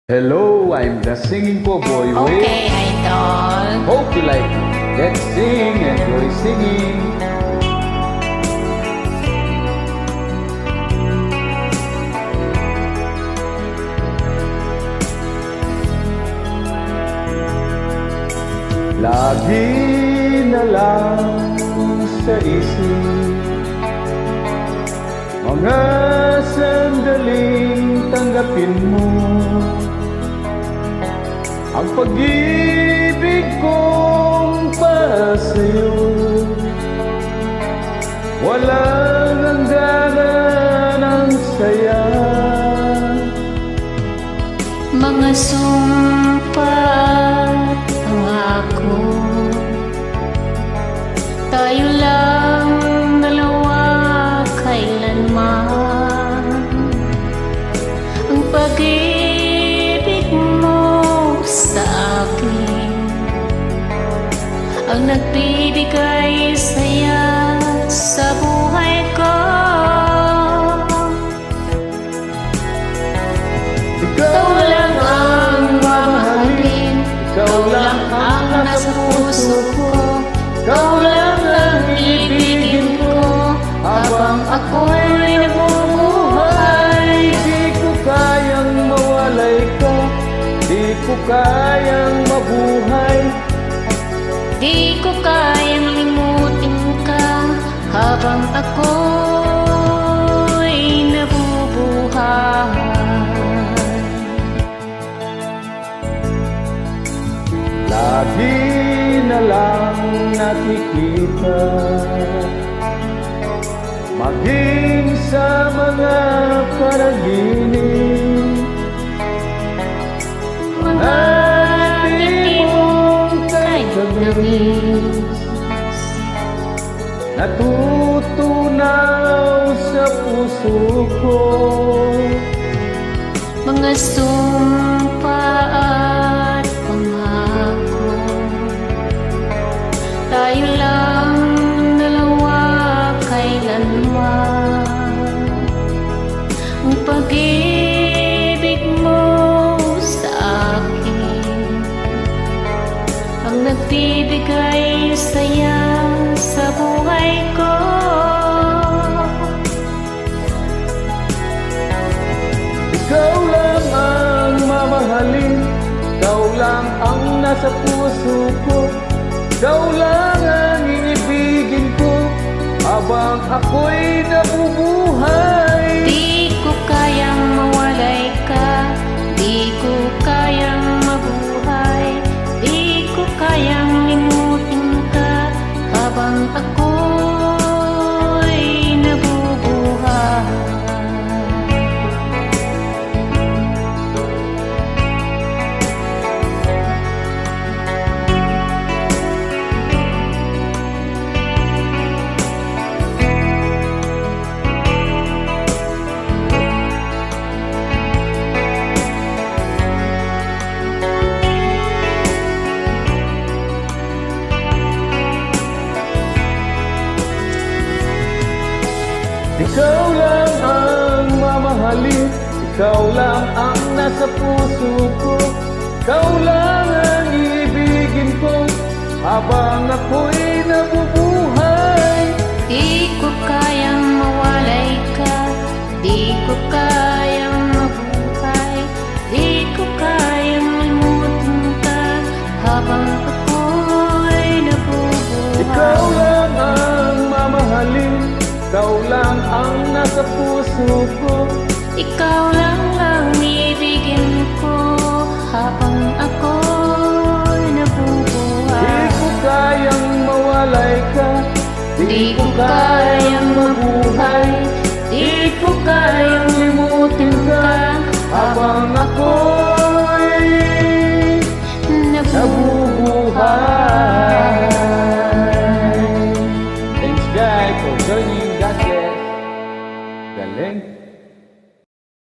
Hello, I'm the singing po boy. Okay, idol. Hope you like it. Let's sing, enjoy singing. Lagi na lang sa isip mga sandaling tanggapin mo ang pag-ibig kong para sa'yo. Walang hangganan ang saya. Mga sumpa at pangako, tayo lang dalawa kailanman. Ang pag-ibig mo sa akin ang nagbibigay saya sa buhay ko. Ikaw lang ang mamahalin, ikaw lang ang nasa puso ko, ikaw lang ang ibigin ko habang ako'y nabubuhay. Di ko kayang mawalay ka, di ko kayang mabuhay. Di ko kayang limutin ka habang ako'y nabubuhay. Lagi na lang nakikita, maging sa mga panaginip, Mga ngiti mong kay tamis, natutunaw sa puso ko. mga sumpa at pangako, tayo lang dalawa kailanman. Ang pag-ibig mo sa akin ang nagbibigay saya sa buhay ko. Ikaw lang ang mamahalin, ikaw lang ang nasa puso ko, ikaw lang ang iibigin ko habang ako'y nabubuhay. Di ko kayang mawalay ka, di ko kayang mabuhay, di ko kayang limutin ka habang ako'y nabubuhay. Ikaw lang ang mamahalin, ikaw lang ang nasa puso ko, ikaw lang ang iibigin ko habang ako'y nabubuhay. Di ko kayang mawalay ka, di ko kayang mabuhay, di ko kayang limutin ka habang ako'y nabubuhay. Ikaw lang ang mamahalin, ikaw lang ang nasa puso ko, ikaw lang ang ibigin ko habang ako'y di nabubuhay. ko kayang mawalay ka, Di ko kayang mabuhay, di ko kayang limutin ka habang